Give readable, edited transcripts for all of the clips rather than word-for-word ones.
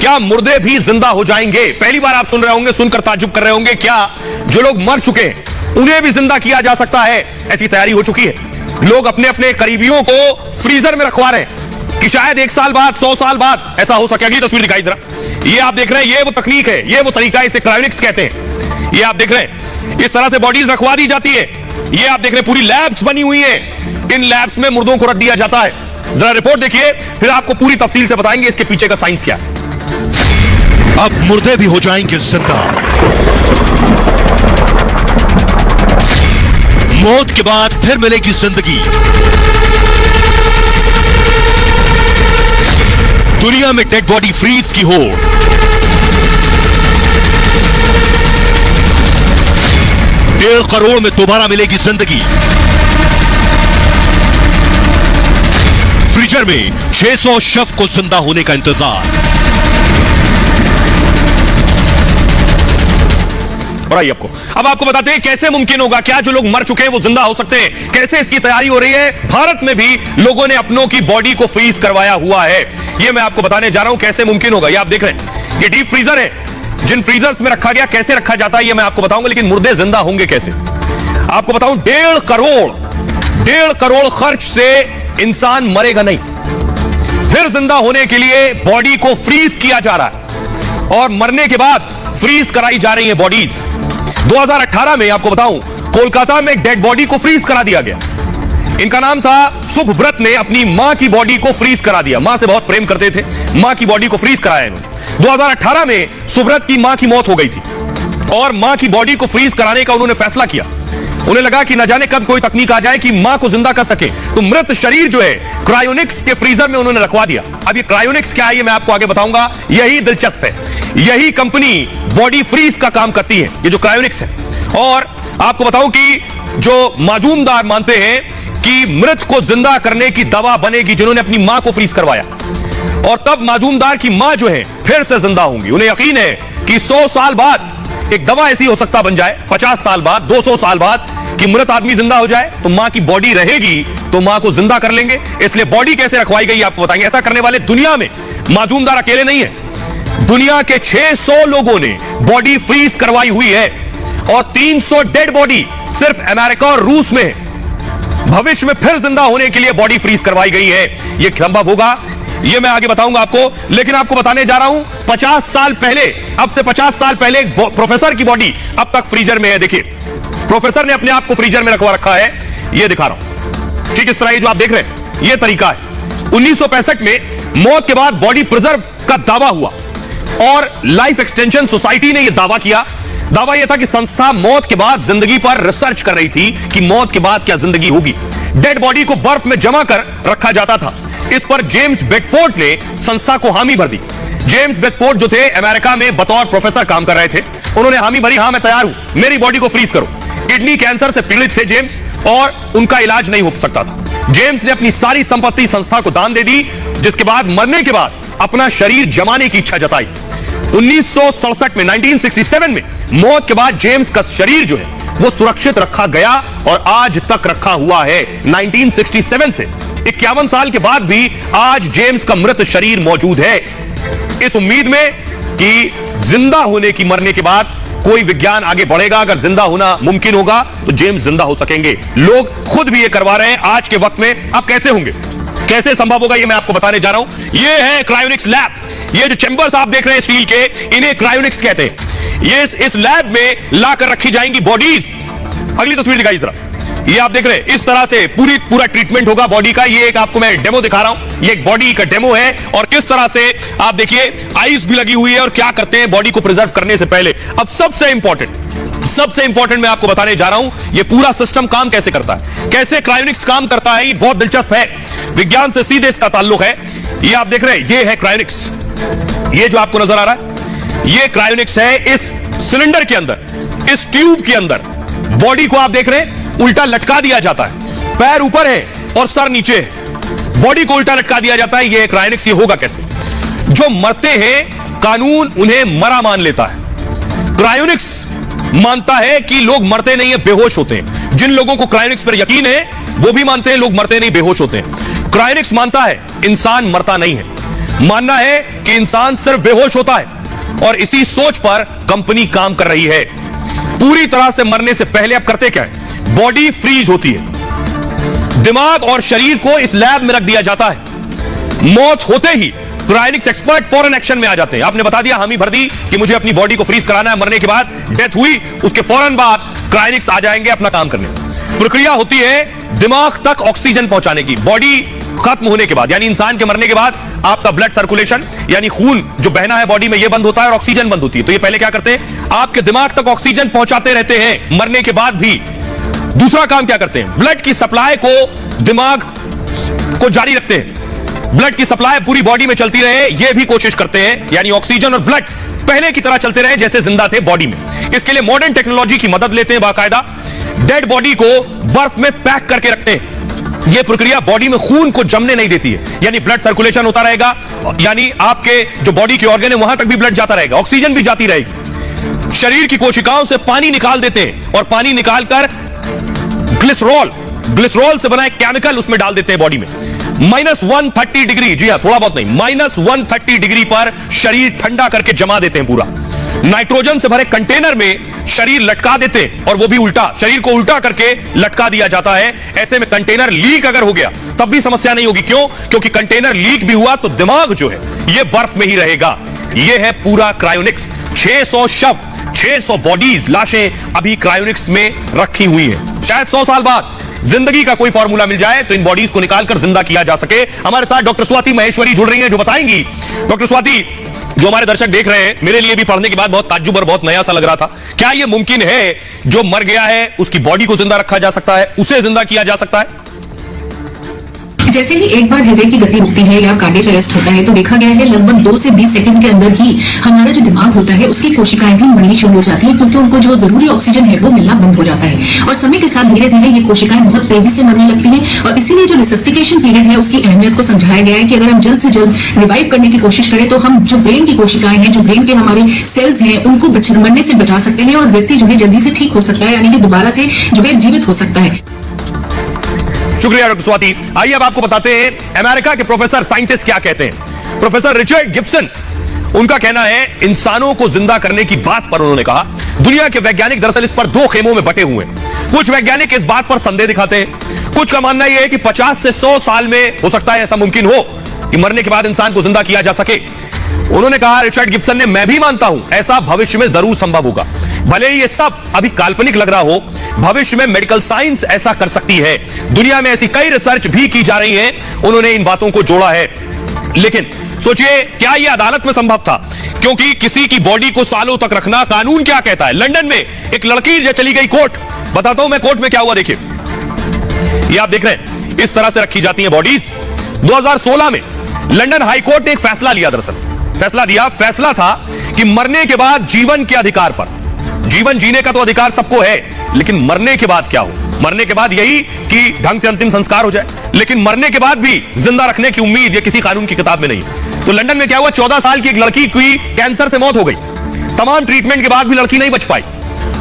क्या मुर्दे भी जिंदा हो जाएंगे? पहली बार आप सुन रहे होंगे, सुनकर ताज्जुब कर रहे होंगे, क्या जो लोग मर चुके हैं उन्हें भी जिंदा किया जा सकता है? ऐसी तैयारी हो चुकी है। लोग अपने अपने करीबियों को फ्रीजर में रखवा रहे हैं कि शायद 1 साल बाद, 100 साल बाद ऐसा हो सके। अगली तस्वीर दिखाई जरा। ये आप देख रहे हैं, ये वो तकनीक है, ये वो तरीका है, इसे क्रायोनिक्स कहते हैं। ये आप देख रहे हैं, इस तरह से बॉडीज रखवा दी जाती है। ये आप देख रहे हैं, पूरी लैब्स बनी हुई है। इन लैब्स में मुर्दों को रख दिया जाता है। जरा रिपोर्ट देखिए, फिर आपको पूरी तफसील से बताएंगे इसके पीछे का साइंस क्या है। अब मुर्दे भी हो जाएंगे जिंदा। मौत के बाद फिर मिलेगी जिंदगी। दुनिया में डेड बॉडी फ्रीज की होड़। डेढ़ करोड़ में दोबारा मिलेगी जिंदगी। फ्रीजर में 600 शव को जिंदा होने का इंतजार। और आपको अब आपको बताते हैं कैसे मुमकिन होगा, क्या जो लोग मर चुके हैं वो जिंदा हो सकते हैं, कैसे इसकी तैयारी हो रही है। भारत में भी लोगों ने अपनों की बॉडी को फ्रीज करवाया हुआ है। ये मैं आपको बताने जा रहा हूं कैसे मुमकिन होगा। ये आप देख रहे हैं, ये डीप फ्रीजर है। जिन फ्रीजर्स में रखा गया, कैसे रखा जाता है ये मैं आपको बताऊंगा, लेकिन मुर्दे जिंदा होंगे कैसे आपको बताऊं। 1.5 करोड़ खर्च से इंसान मरेगा नहीं, फिर जिंदा होने के लिए बॉडी को फ्रीज किया जा रहा है और मरने के बाद फ्रीज कराई जा रही है बॉडीज। 2018 में आपको बताऊं, कोलकाता में एक डेड बॉडी को फ्रीज करा दिया गया। इनका नाम था सुभव्रत ने अपनी मां की बॉडी को फ्रीज करा दिया। मां से बहुत प्रेम करते थे, मां की बॉडी को फ्रीज कराया इन्होंने। 2018 में सुभव्रत की मां की मौत हो गई थी और मां की बॉडी को फ्रीज कराने का उन्होंने फैसला किया। उन्हें लगा कि न जाने कब कोई तकनीक आ जाए कि मां को जिंदा कर सके, तो मृत शरीर जो है क्रायोनिक्स के फ्रीजर में उन्होंने रखवा दिया। अब ये क्रायोनिक्स क्या है ये मैं आपको आगे बताऊंगा। यही दिलचस्प है, यही कंपनी बॉडी फ्रीज का काम करती है, ये जो क्रायोनिक्स है। और आपको बताऊं कि जो माजूमदार मानते हैं कि मृत को जिंदा करने की दवा बनेगी, जिन्होंने अपनी मां को फ्रीज करवाया, और तब माजूमदार की मां जो है फिर से जिंदा होंगी। उन्हें यकीन है कि 100 साल बाद एक दवा ऐसी हो सकता बन जाए, 50 साल बाद, 200 साल बाद, कि मृत आदमी जिंदा हो जाए तो मां की बॉडी रहेगी, तो मां को जिंदा कर लेंगे। इसलिए बॉडी कैसे रखवाई गई आपको बताएंगे। ऐसा करने वाले दुनिया में माजूमदार अकेले नहीं है, दुनिया के 600 लोगों ने बॉडी फ्रीज करवाई हुई है और 300 डेड बॉडी सिर्फ अमेरिका और रूस में है। भविष्य में फिर जिंदा होने के लिए बॉडी फ्रीज करवाई गई है। यह संभव होगा, ये मैं आगे बताऊंगा आपको, लेकिन आपको बताने जा रहा हूं 50 साल पहले, अब से 50 साल पहले एक प्रोफेसर की बॉडी अब तक फ्रीजर में है। देखिए, प्रोफेसर ने अपने आप को फ्रीजर में रखवा रखा है। ये दिखा रहा हूं, ठीक इस तरह, ये जो आप देख रहे हैं ये तरीका है। 1965 में मौत के बाद बॉडी प्रिजर्व का दावा हुआ और लाइफ एक्सटेंशन सोसाइटी ने यह दावा किया। दावा यह था कि संस्था मौत के बाद जिंदगी पर रिसर्च कर रही थी कि मौत के बाद क्या जिंदगी होगी। डेड बॉडी को बर्फ में जमा कर रखा जाता था। इस पर जेम्स बेडफोर्ड ने संस्था को हामी भर दी। जेम्स बेडफोर्ड जो थे अमेरिका में बतौर प्रोफेसर काम कर रहे थे, उन्होंने हामी भरी, हां मैं तैयार हूं, मेरी बॉडी को फ्रीज करो। किडनी कैंसर से पीड़ित थे जेम्स और उनका इलाज नहीं हो सकता था। जेम्स ने अपनी सारी संपत्ति संस्था को दान दे दी, जिसके बाद मरने के बाद अपना शरीर जमाने की इच्छा जताई। 1967 में, 1967 में मौत के बाद जेम्स का शरीर जो है वो सुरक्षित रखा गया और आज तक रखा हुआ है। 1967 से 51 साल के बाद भी आज जेम्स का मृत शरीर मौजूद है, इस उम्मीद में कि जिंदा होने की, मरने के बाद कोई विज्ञान आगे बढ़ेगा। अगर जिंदा होना मुमकिन होगा तो जेम्स जिंदा हो सकेंगे। लोग खुद भी ये करवा रहे हैं आज के वक्त में। अब कैसे होंगे, कैसे संभव होगा, ये मैं आपको बताने जा रहा हूं। ये है क्रायोनिक्स लैब। ये जो चैंबर्स आप देख रहे हैं स्टील के, इन्हें क्रायोनिक्स कहते हैं। ये इस लैब में लाकर रखी जाएंगी बॉडीज। अगली तस्वीर दिखाई जरा। ये आप देख रहे हैं, इस तरह से पूरा ट्रीटमेंट होगा बॉडी का। ये एक आपको मैं डेमो दिखा रहा हूं, ये एक बॉडी का डेमो है और किस तरह से आप देखिए आइस भी लगी हुई है और क्या करते हैं बॉडी को प्रिजर्व करने से पहले। अब सबसे इंपॉर्टेंट मैं आपको बताने जा रहा हूं, ये पूरा सिस्टम काम कैसे करता है, कैसे क्रायोनिक्स काम करता है। ये बहुत दिलचस्प है, विज्ञान से सीधे इसका ताल्लुक है। ये आप देख रहे हैं, ये है क्रायोनिक्स। ये जो आपको नजर आ रहा है ये क्रायोनिक्स है। इस सिलेंडर के अंदर, इस ट्यूब के अंदर बॉडी को आप देख रहे हैं उल्टा लटका दिया जाता है। पैर ऊपर है और सर नीचे है, बॉडी को उल्टा लटका दिया जाता है। ये क्रायोनिक्स। ये होगा कैसे? जो मरते हैं कानून उन्हें मरा मान लेता है। क्रायोनिक्स मानता है कि लोग मरते नहीं है, बेहोश होते हैं। जिन लोगों को क्रायोनिक्स पर यकीन है वो भी मानते हैं लोग मरते नहीं, बेहोश होते हैं। क्रायोनिक्स मानता है इंसान मरता नहीं है। मानना है कि इंसान सिर्फ बेहोश होता है और इसी सोच पर कंपनी काम कर रही है। पूरी तरह से मरने से पहले अब करते क्या है, बॉडी फ्रीज होती है, दिमाग और शरीर को इस लैब में रख दिया जाता है। मौत होते ही क्रायोनिक्स एक्सपर्ट फौरन एक्शन में आ जाते हैं। आपने बता दिया, हामी भर दी कि मुझे अपनी बॉडी को फ्रीज कराना है, मरने के बाद डेथ हुई, उसके फौरन बाद क्रायोनिक्स आ जाएंगे अपना काम करने। प्रक्रिया होती है दिमाग तक ऑक्सीजन पहुंचाने की। बॉडी खत्म होने के बाद, यानी इंसान के मरने के बाद आपका ब्लड सर्कुलेशन यानी खून जो बहना है बॉडी में, यह बंद होता है और ऑक्सीजन बंद होती है। तो ये पहले क्या करते हैं, आपके दिमाग तक ऑक्सीजन पहुंचाते रहते हैं मरने के बाद भी। दूसरा काम क्या करते हैं, ब्लड की सप्लाई को दिमाग को जारी रखते हैं, ब्लड की सप्लाई पूरी बॉडी में चलती रहे, यह भी कोशिश करते हैं, यानी ऑक्सीजन और ब्लड पहले की तरह चलते रहे जैसे जिंदा थे बॉडी में। इसके लिए मॉडर्न टेक्नोलॉजी की मदद लेते हैं। बाकायदा डेड बॉडी को बर्फ में पैक करके रखते हैं। यह प्रक्रिया बॉडी में खून को जमने नहीं देती है, यानी ब्लड सर्कुलेशन होता रहेगा, यानी आपके जो बॉडी के ऑर्गन है वहां तक भी ब्लड जाता रहेगा, ऑक्सीजन भी जाती रहेगी। शरीर की कोशिकाओं से पानी निकाल देते हैं और पानी निकालकर ग्लिसरॉल से बना एक केमिकल उसमें डाल देते हैं बॉडी में। -130 डिग्री, जी हां, थोड़ा बहुत नहीं, -130 डिग्री पर शरीर ठंडा करके जमा देते हैं पूरा। नाइट्रोजन से भरे कंटेनर में शरीर लटका देते हैं और वो भी उल्टा, शरीर को उल्टा करके लटका दिया जाता है। ऐसे में कंटेनर लीक अगर हो गया तब भी समस्या नहीं होगी। क्यों? क्योंकि कंटेनर लीक भी हुआ तो दिमाग जो है ये बर्फ में ही रहेगा। ये है पूरा क्रायोनिक्स। 600 शव, 600 बॉडीज, लाशें अभी क्रायोनिक्स में रखी हुई है। शायद 100 साल बाद जिंदगी का कोई फॉर्मूला मिल जाए तो इन बॉडीज को निकालकर जिंदा किया जा सके। हमारे साथ डॉक्टर स्वाति महेश्वरी जुड़ रही हैं जो बताएंगी। डॉक्टर स्वाति, जो हमारे दर्शक देख रहे हैं, मेरे लिए भी पढ़ने के बाद बहुत ताज्जुब और बहुत नया सा लग रहा था, क्या यह मुमकिन है जो मर गया है उसकी बॉडी को जिंदा रखा जा सकता है, उसे जिंदा किया जा सकता है? जैसे ही एक बार हृदय की गति रुकती है या कार्डियक अरेस्ट होता है तो देखा गया है लगभग 2 से 20 सेकंड के अंदर ही हमारा जो दिमाग होता है उसकी कोशिकाएं भी मरनी शुरू हो जाती है, क्योंकि उनको जो जरूरी ऑक्सीजन है वो मिलना बंद हो जाता है और समय के साथ धीरे धीरे ये कोशिकाएं बहुत तेजी से मरने लगती हैं। और इसीलिए जो रिसस्टिकेशन पीरियड है उसकी अहमियत को समझाया गया है कि अगर हम जल्द से जल्द रिवाइव करने की कोशिश करें तो हम जो ब्रेन की कोशिकाएं हैं, जो ब्रेन के हमारे सेल्स हैं, उनको मरने से बचा सकते हैं और व्यक्ति जो है जल्दी से ठीक हो सकता है, यानी कि दोबारा से जो है जीवित हो सकता है। शुक्रिया डॉक्टर स्वाति। आइए अब आपको बताते हैं अमेरिका के प्रोफेसर साइंटिस्ट क्या कहते हैं। प्रोफेसर रिचर्ड गिब्सन, उनका कहना है इंसानों को जिंदा करने की बात पर उन्होंने कहा दुनिया के वैज्ञानिक दरअसल इस पर 2 खेमों में बटे हुए हैं। कुछ वैज्ञानिक इस बात पर संदेह दिखाते हैं, कुछ का मानना यह है कि 50 से 100 साल में हो सकता है ऐसा मुमकिन हो कि मरने के बाद इंसान को जिंदा किया जा सके। उन्होंने कहा, रिचर्ड गिब्सन ने, मैं भी मानता हूं ऐसा भविष्य में जरूर संभव होगा। भले ही ये सब अभी काल्पनिक लग रहा हो, भविष्य में मेडिकल साइंस ऐसा कर सकती है। दुनिया में ऐसी कई रिसर्च भी की जा रही है। उन्होंने इन बातों को जोड़ा है। लेकिन सोचिए, क्या यह अदालत में संभव था? क्योंकि किसी की बॉडी को सालों तक रखना, कानून क्या कहता है? लंदन में एक लड़की जो चली गई कोर्ट, बताता हूं मैं कोर्ट में क्या हुआ, देखिए। ये आप देख रहे हैं, इस तरह से रखी जाती है बॉडीज। 2016 में लंदन हाई कोर्ट ने एक फैसला लिया, दरअसल फैसला था कि मरने के बाद जीवन के अधिकार पर, जीवन जीने का तो अधिकार सबको है, लेकिन मरने के बाद क्या हो? मरने के बाद यही कि ढंग से अंतिम संस्कार हो जाए, लेकिन मरने के बाद भी जिंदा रखने की उम्मीद ये किसी कानून की किताब में नहीं है। तो लंदन में क्या हुआ, 14 साल की एक लड़की की कैंसर से मौत हो गई। तमाम ट्रीटमेंट के बाद भी लड़की नहीं बच पाई।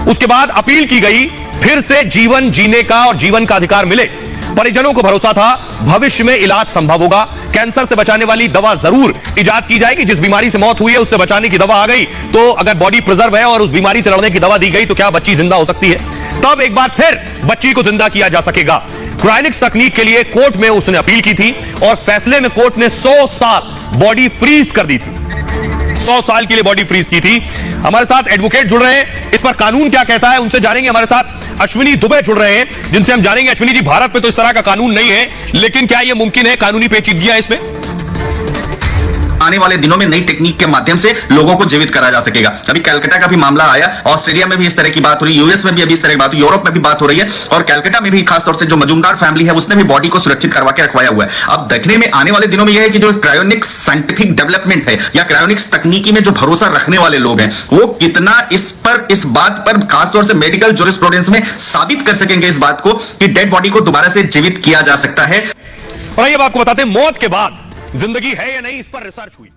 उसके बाद अपील की गई, फिर से जीवन जीने का और जीवन का अधिकार मिले। परिजनों को भरोसा था भविष्य में इलाज संभव होगा, कैंसर से बचाने वाली दवा जरूर इजाद की जाएगी। जिस बीमारी से मौत हुई है उससे बचाने की दवा आ गई, तो अगर बॉडी प्रिजर्व है और उस बीमारी से लड़ने की दवा दी गई तो क्या बच्ची जिंदा हो सकती है? तब एक बार फिर बच्ची को जिंदा किया जा सकेगा। क्रायोनिक्स तकनीक के लिए कोर्ट में उसने अपील की थी और फैसले में कोर्ट ने 100 साल बॉडी फ्रीज कर दी थी। 100 साल के लिए बॉडी फ्रीज की थी। हमारे साथ एडवोकेट जुड़ रहे हैं, इस पर कानून क्या कहता है उनसे जानेंगे। हमारे साथ अश्विनी दुबे जुड़ रहे हैं, जिनसे हम जानेंगे। अश्विनी जी, भारत में तो इस तरह का कानून नहीं है, लेकिन क्या यह मुमकिन है? कानूनी पेचीदगियां इसमें? आने वाले दिनों में नई टेक्निक के माध्यम से लोगों को जीवित करा जा सकेगा। अभी कलकत्ता का भी मामला आया, ऑस्ट्रेलिया में भी इस तरह की बात हो रही है, यूएस में भी अभी इस तरह की बात, यूरोप में भी बात हो रही है और कलकत्ता में भी खासतौर से जो मजूमदार फैमिली है उसने भी बॉडी को सुरक्षित करवा के रखवाया हुआ है। अब देखने में आने वाले दिनों में यह है कि जो क्रायोनिक्स साइंटिफिक डेवलपमेंट है या क्रायोनिक्स तकनीकी में जो भरोसा रखने वाले लोग हैं वो कितना इस बात पर खासतौर से मेडिकल जूरिस्प्रूडेंस में साबित कर सकेंगे इस बात को कि डेड बॉडी को दोबारा से जीवित किया जा सकता है। और ये आपको बताते हैं, मौत के बाद जिंदगी है या नहीं, इस पर रिसर्च हुई।